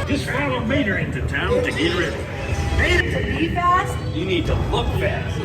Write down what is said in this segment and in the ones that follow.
Just follow Mater into town to get ready. To be fast? You need to look fast.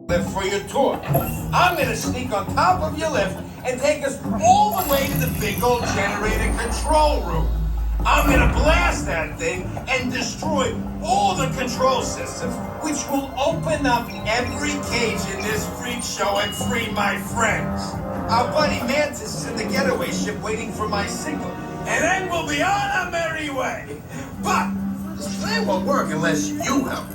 Lift for your tour. I'm gonna sneak on top of your lift and take us all the way to the big old generator control room. I'm gonna blast that thing and destroy all the control systems, which will open up every cage in this freak show and free my friends. Our buddy Mantis is in the getaway ship waiting for my signal, and then we'll be on our merry way. But this plan won't work unless you help.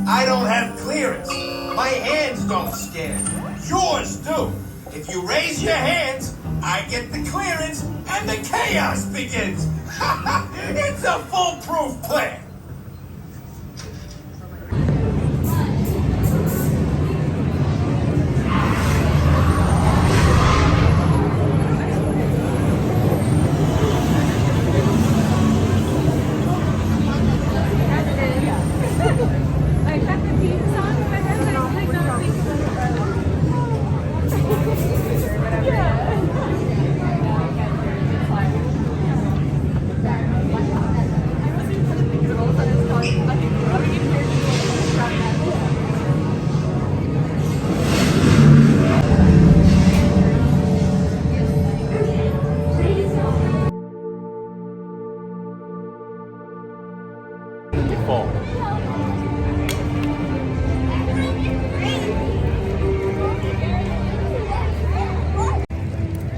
I don't have clearance. My hands don't scan. Yours do. If you raise your hands, I get the clearance and the chaos begins. It's a foolproof plan.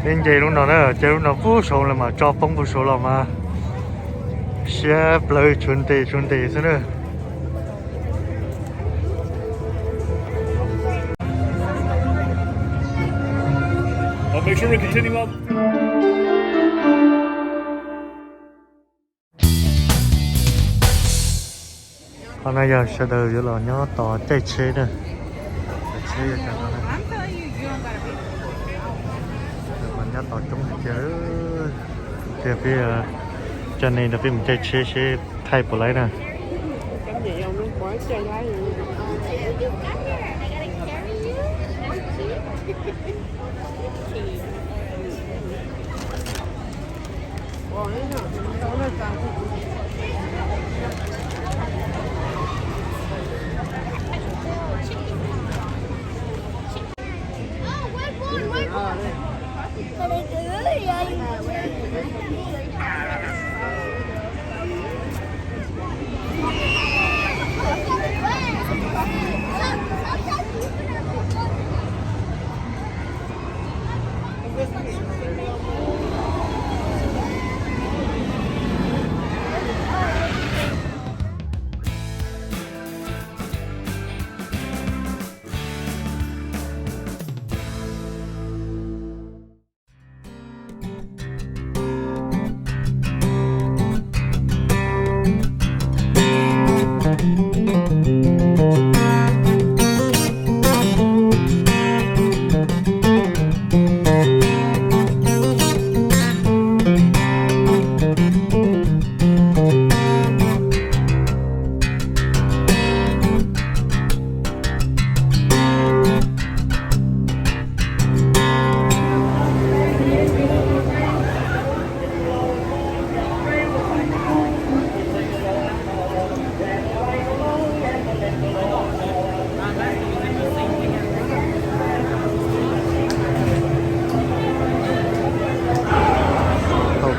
Bên đây lúc nào đó, chơi lúc nào vô số là mà cho bóng vô số là mà xe lời chuẩn tề thế nữa. Make sure we continue up. Hôm nay giờ sẽ đầu là nhớ tỏ chạy chế nữa. Chạy chế cho nó này. Mình nhớ tỏ chúng chế. Thì bây giờ cho nên là mình chạy chế sẽ thay bộ lấy nè. Cảm gì không? Nó bỏ chơi lái rồi.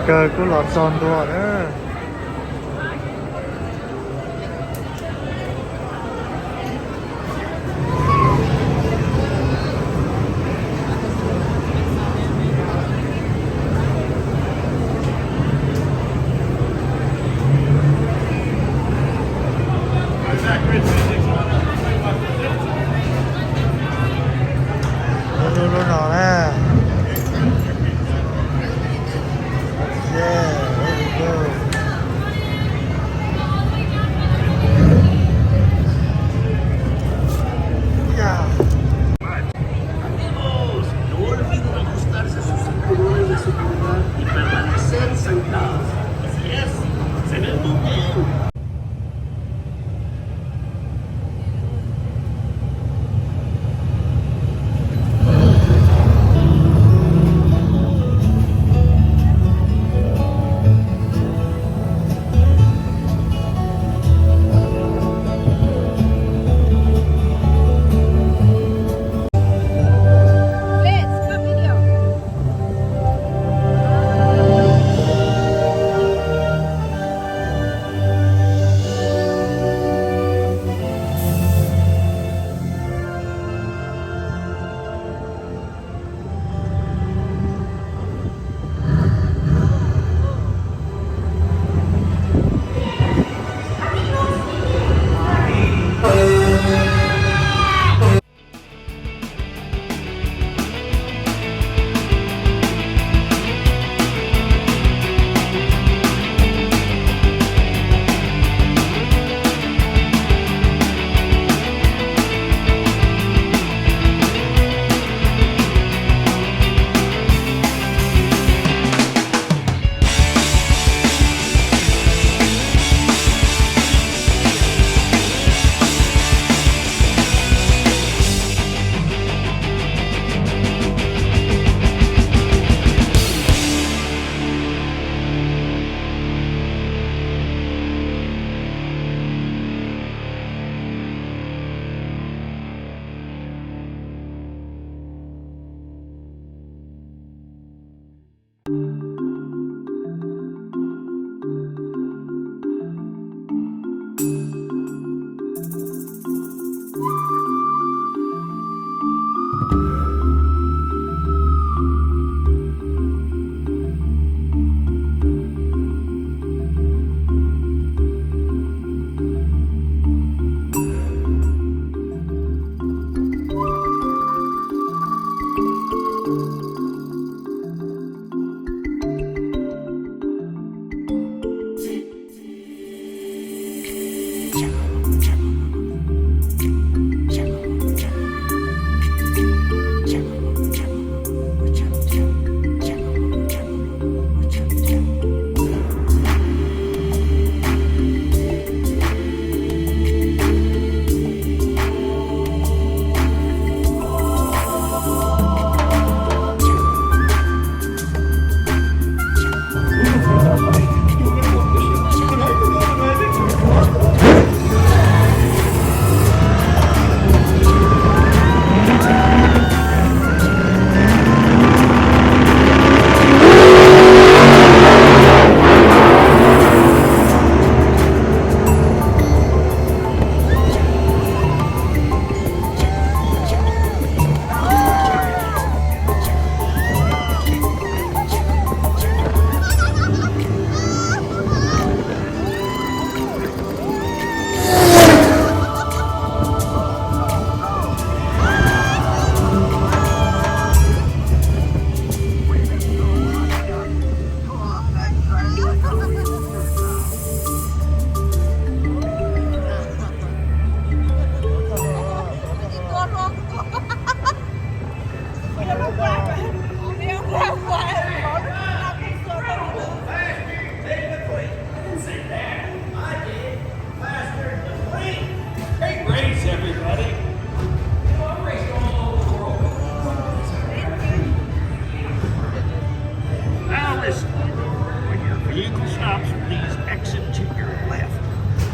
cờ của lọt son đùa nữa. Luôn nó nè. Yeah, there we go. Yeah. Amigos, no olviden ajustarse sus cinturones de seguridad y permanecer sentados. Así es, se ven muy bien.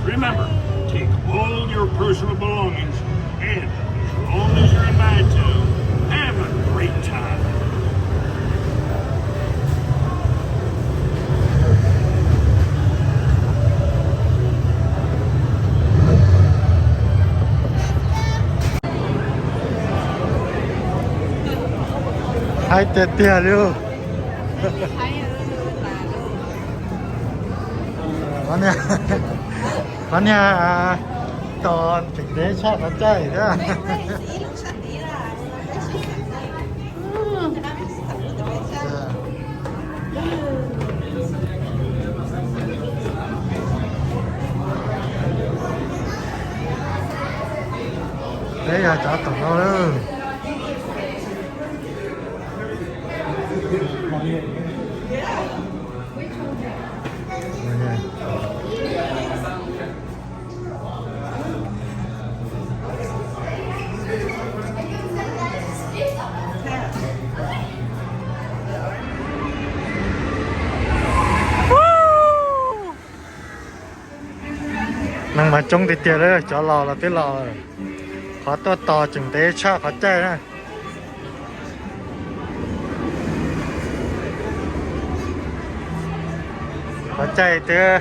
Remember, take all your personal belongings, and as long as you're in my town, have a great time. ายเตี้ยๆดูวันเนี้ยวันเนี้ยตอนถึงได้ชอบมาใจใช่ไหมđấy là chó tổng đâu đó năng mà trông thì tiền đấy chó lò là biết lò rồi khó to to chừng tế cha khó chơi nè khó chơi tế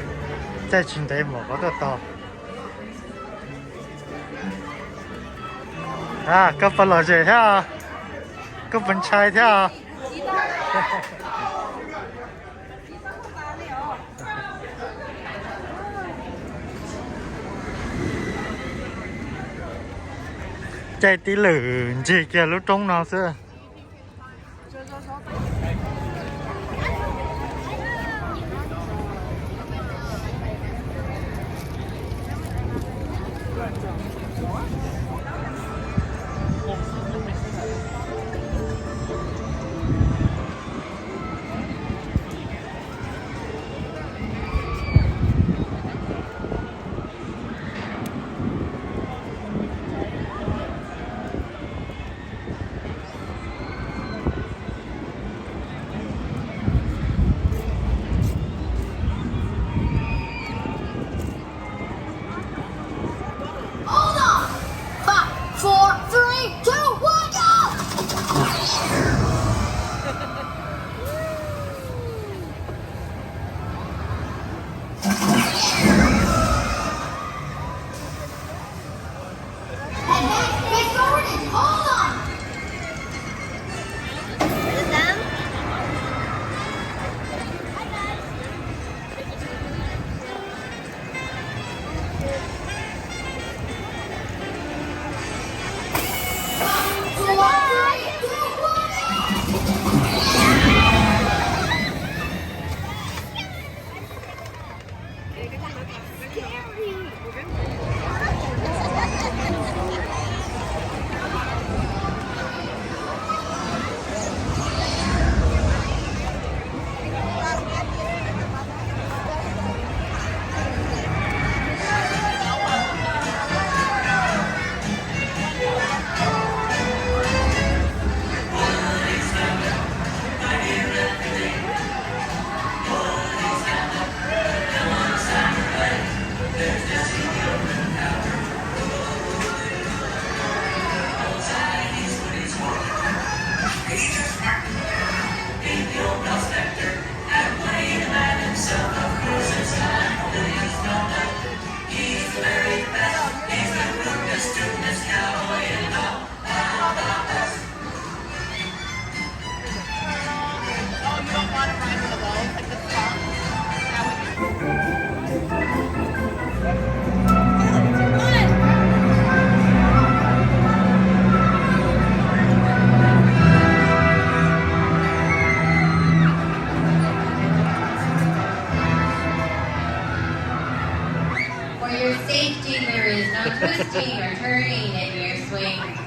chơi chừng tế mà khó to to à cấp phần lò gì thế à cấp phần chai thế à chạy tí lử gì kìa lúc trông nào xưa twisting or turning in your swing.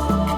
Thank